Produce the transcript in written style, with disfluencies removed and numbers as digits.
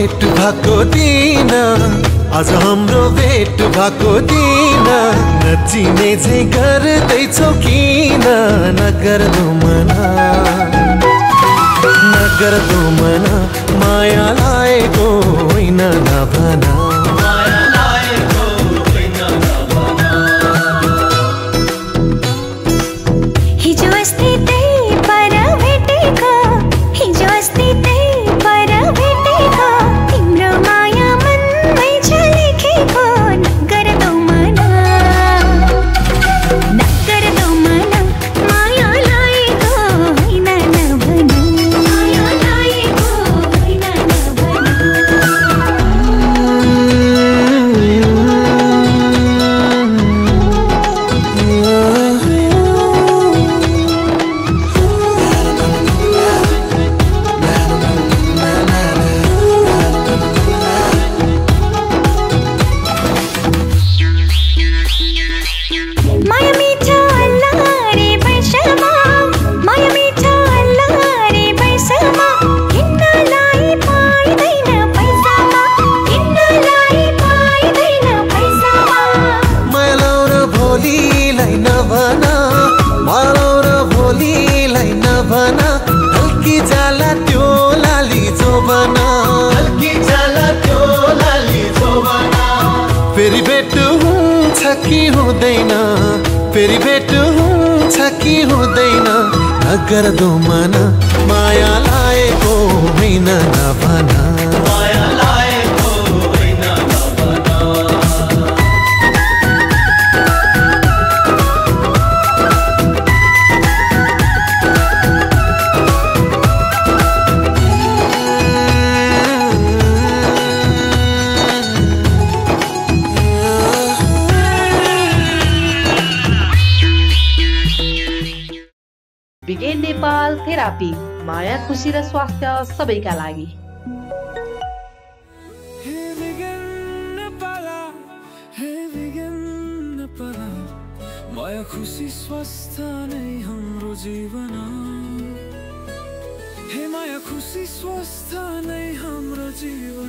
भेट भएको दिन, आज हाम्रो भेट भएको दिन, नचिने चाहिँ गर्दैछौ किन? नगर्दो मना, नगर्दो मना, माया लागेको होइन नभना। फेरि भेट हुन्छ कि हुँदैन, फेरि भेट हुन्छ कि हुँदैन, नगर्दो मना, माया लागेको होइन नभना। माया लागेको होइन नभना। बिगेन नेपाल थेरापी, माया खुसी र स्वास्थ्य सबैका लागि। माया खुसी स्वास्थ्य नै हाम्रो जीवन, हे माया खुसी स्वास्थ्य नै हाम्रो जीवन।